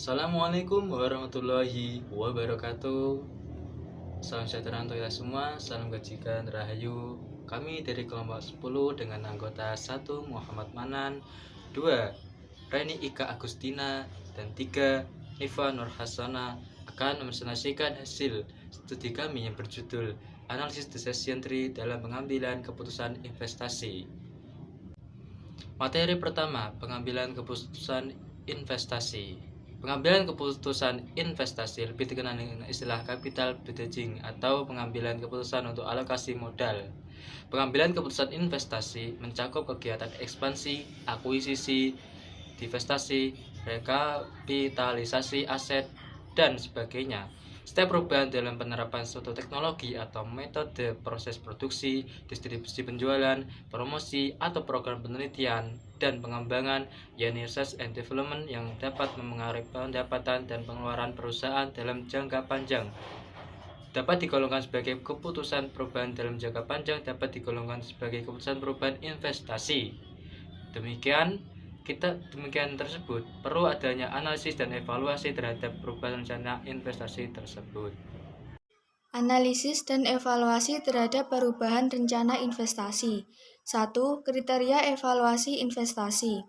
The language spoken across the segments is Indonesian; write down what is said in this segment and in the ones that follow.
Assalamualaikum warahmatullahi wabarakatuh. Salam sejahtera untuk kita semua. Salam kebajikan rahayu. Kami dari kelompok 10 dengan anggota 1 Muhammad Manan, 2 Reni Ika Agustina, dan 3 Nifa Nur Hasana akan mempresentasikan hasil studi kami yang berjudul Analisis Decision Tree dalam pengambilan keputusan investasi. Materi pertama, pengambilan keputusan investasi. Pengambilan keputusan investasi lebih dikenal dengan istilah capital budgeting atau pengambilan keputusan untuk alokasi modal. Pengambilan keputusan investasi mencakup kegiatan ekspansi, akuisisi, divestasi, rekapitalisasi aset, dan sebagainya. Setiap perubahan dalam penerapan suatu teknologi atau metode proses produksi, distribusi penjualan, promosi, atau program penelitian dan pengembangan, yakni research and development yang dapat memengaruhi pendapatan dan pengeluaran perusahaan dalam jangka panjang dapat digolongkan sebagai keputusan perubahan dalam jangka panjang, dapat digolongkan sebagai keputusan perubahan investasi. Demikian tersebut perlu adanya analisis dan evaluasi terhadap perubahan rencana investasi tersebut. Analisis dan evaluasi terhadap perubahan rencana investasi. 1. Kriteria evaluasi investasi.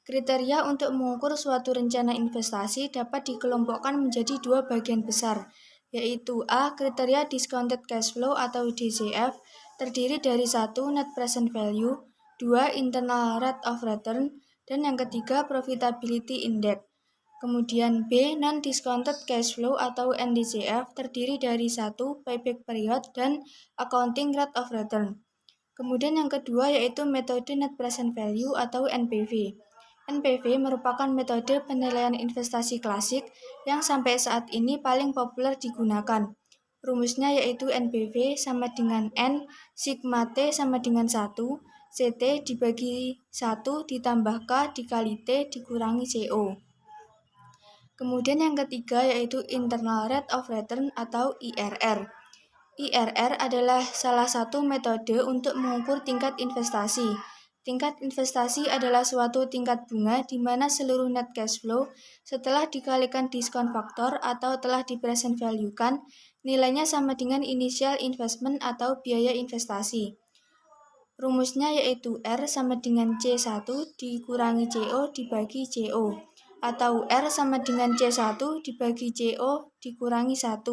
Kriteria untuk mengukur suatu rencana investasi dapat dikelompokkan menjadi dua bagian besar, yaitu A. Kriteria discounted cash flow atau DCF, terdiri dari 1. Net present value, 2. Internal rate of return, dan yang ketiga profitability index. Kemudian B. Non-discounted cash flow atau NDCF terdiri dari 1. Payback period dan accounting rate of return. Kemudian yang kedua yaitu metode net present value atau NPV. NPV merupakan metode penilaian investasi klasik yang sampai saat ini paling populer digunakan. Rumusnya yaitu NPV sama dengan N, sigma T sama dengan 1, CT dibagi 1 ditambah K dikali T dikurangi CO. Kemudian yang ketiga yaitu Internal Rate of Return atau IRR. IRR adalah salah satu metode untuk mengukur tingkat investasi. Tingkat investasi adalah suatu tingkat bunga di mana seluruh net cash flow setelah dikalikan diskon faktor atau telah di present value-kan, nilainya sama dengan initial investment atau biaya investasi. Rumusnya yaitu R sama dengan C1 dikurangi CO dibagi CO, atau R sama dengan C1 dibagi CO dikurangi 1.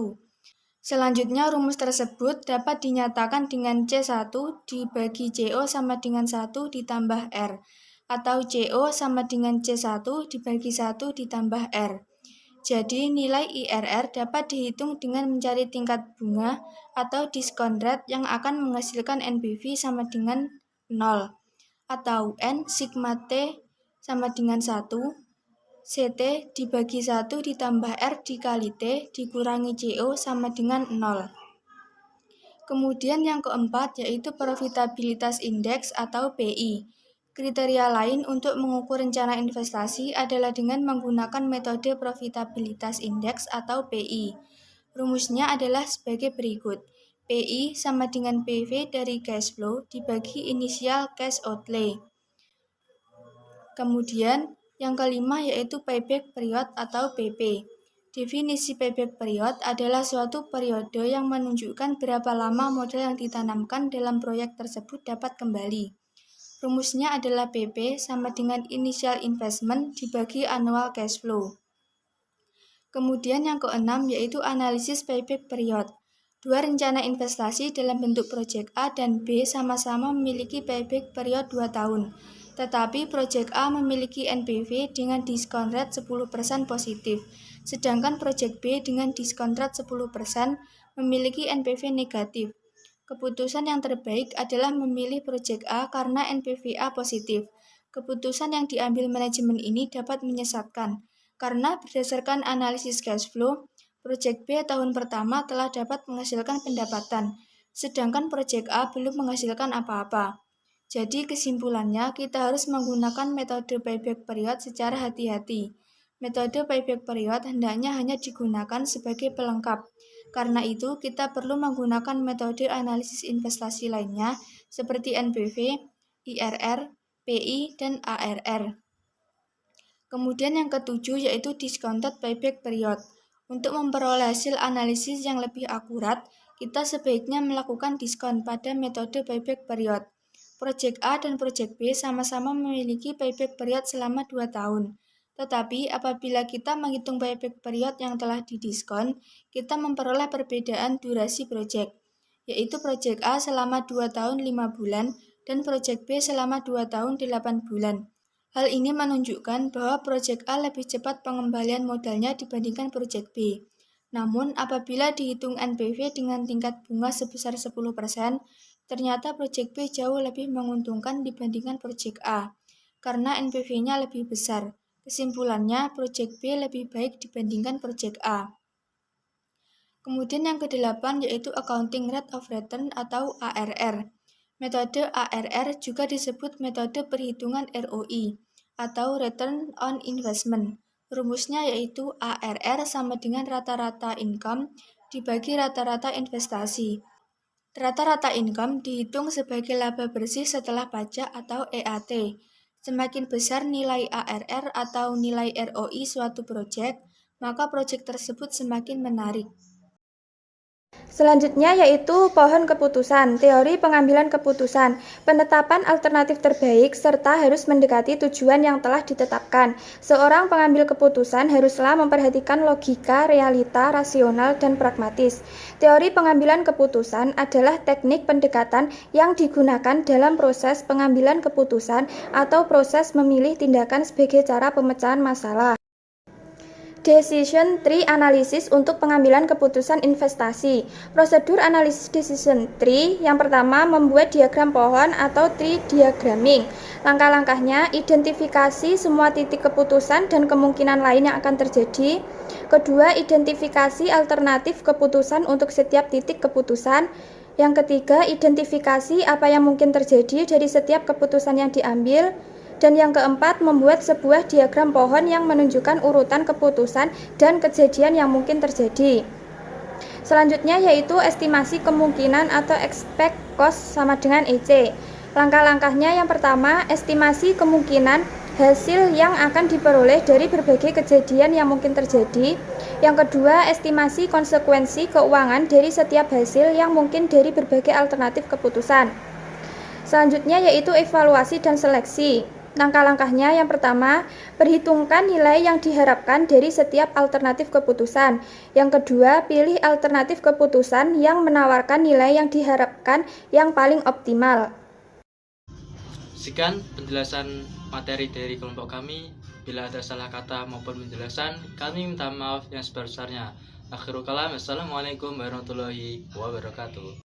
Selanjutnya rumus tersebut dapat dinyatakan dengan C1 dibagi CO sama dengan 1 ditambah R, atau CO sama dengan C1 dibagi 1 ditambah R. Jadi nilai IRR dapat dihitung dengan mencari tingkat bunga atau discount rate yang akan menghasilkan NPV sama dengan 0, atau N sigma T sama dengan 1, CT dibagi 1 ditambah R dikali T dikurangi CO sama dengan 0. Kemudian yang keempat yaitu profitabilitas index atau PI. Kriteria lain untuk mengukur rencana investasi adalah dengan menggunakan metode profitabilitas index atau PI. Rumusnya adalah sebagai berikut. PI sama dengan PV dari cash flow dibagi initial cash outlay. Kemudian yang kelima yaitu payback period atau PP. Definisi payback period adalah suatu periode yang menunjukkan berapa lama modal yang ditanamkan dalam proyek tersebut dapat kembali. Rumusnya adalah PP sama dengan initial investment dibagi annual cash flow. Kemudian yang keenam yaitu analisis payback period. Dua rencana investasi dalam bentuk proyek A dan B sama-sama memiliki payback period 2 tahun. Tetapi proyek A memiliki NPV dengan diskon rate 10% positif, sedangkan proyek B dengan diskon rate 10% memiliki NPV negatif. Keputusan yang terbaik adalah memilih proyek A karena NPV A positif. Keputusan yang diambil manajemen ini dapat menyesatkan, karena berdasarkan analisis cash flow, proyek B tahun pertama telah dapat menghasilkan pendapatan, sedangkan proyek A belum menghasilkan apa-apa. Jadi kesimpulannya, kita harus menggunakan metode payback period secara hati-hati. Metode payback period hendaknya hanya digunakan sebagai pelengkap. Karena itu, kita perlu menggunakan metode analisis investasi lainnya seperti NPV, IRR, PI, dan ARR. Kemudian yang ketujuh yaitu discounted payback period. Untuk memperoleh hasil analisis yang lebih akurat, kita sebaiknya melakukan diskon pada metode payback period. Project A dan Project B sama-sama memiliki payback period selama 2 tahun. Tetapi apabila kita menghitung payback period yang telah didiskon, kita memperoleh perbedaan durasi project, yaitu Project A selama 2 tahun 5 bulan dan Project B selama 2 tahun 8 bulan. Hal ini menunjukkan bahwa Project A lebih cepat pengembalian modalnya dibandingkan Project B. Namun, apabila dihitung NPV dengan tingkat bunga sebesar 10%, ternyata Project B jauh lebih menguntungkan dibandingkan Project A, karena NPV-nya lebih besar. Kesimpulannya, Project B lebih baik dibandingkan Project A. Kemudian yang kedelapan yaitu Accounting Rate of Return atau ARR. Metode ARR juga disebut metode perhitungan ROI atau Return on Investment. Rumusnya yaitu ARR sama dengan rata-rata income dibagi rata-rata investasi. Rata-rata income dihitung sebagai laba bersih setelah pajak atau EAT. Semakin besar nilai ARR atau nilai ROI suatu proyek, maka proyek tersebut semakin menarik. Selanjutnya yaitu pohon keputusan, teori pengambilan keputusan, penetapan alternatif terbaik, serta harus mendekati tujuan yang telah ditetapkan. Seorang pengambil keputusan haruslah memperhatikan logika, realita, rasional, dan pragmatis. Teori pengambilan keputusan adalah teknik pendekatan yang digunakan dalam proses pengambilan keputusan atau proses memilih tindakan sebagai cara pemecahan masalah. Decision Tree Analysis untuk pengambilan keputusan investasi. Prosedur analisis Decision Tree yang pertama membuat diagram pohon atau tree diagramming. Langkah-langkahnya identifikasi semua titik keputusan dan kemungkinan lain yang akan terjadi. Kedua, identifikasi alternatif keputusan untuk setiap titik keputusan. Yang ketiga, identifikasi apa yang mungkin terjadi dari setiap keputusan yang diambil. Dan yang keempat, membuat sebuah diagram pohon yang menunjukkan urutan keputusan dan kejadian yang mungkin terjadi. Selanjutnya yaitu estimasi kemungkinan atau expect cost sama dengan EC. Langkah-langkahnya yang pertama, estimasi kemungkinan hasil yang akan diperoleh dari berbagai kejadian yang mungkin terjadi. Yang kedua, estimasi konsekuensi keuangan dari setiap hasil yang mungkin dari berbagai alternatif keputusan. Selanjutnya yaitu evaluasi dan seleksi. Langkah-langkahnya yang pertama, perhitungkan nilai yang diharapkan dari setiap alternatif keputusan. Yang kedua, pilih alternatif keputusan yang menawarkan nilai yang diharapkan yang paling optimal. Sekian penjelasan materi dari kelompok kami. Bila ada salah kata maupun penjelasan, kami minta maaf yang sebesar-besarnya. Akhirul kalam, assalamualaikum warahmatullahi wabarakatuh.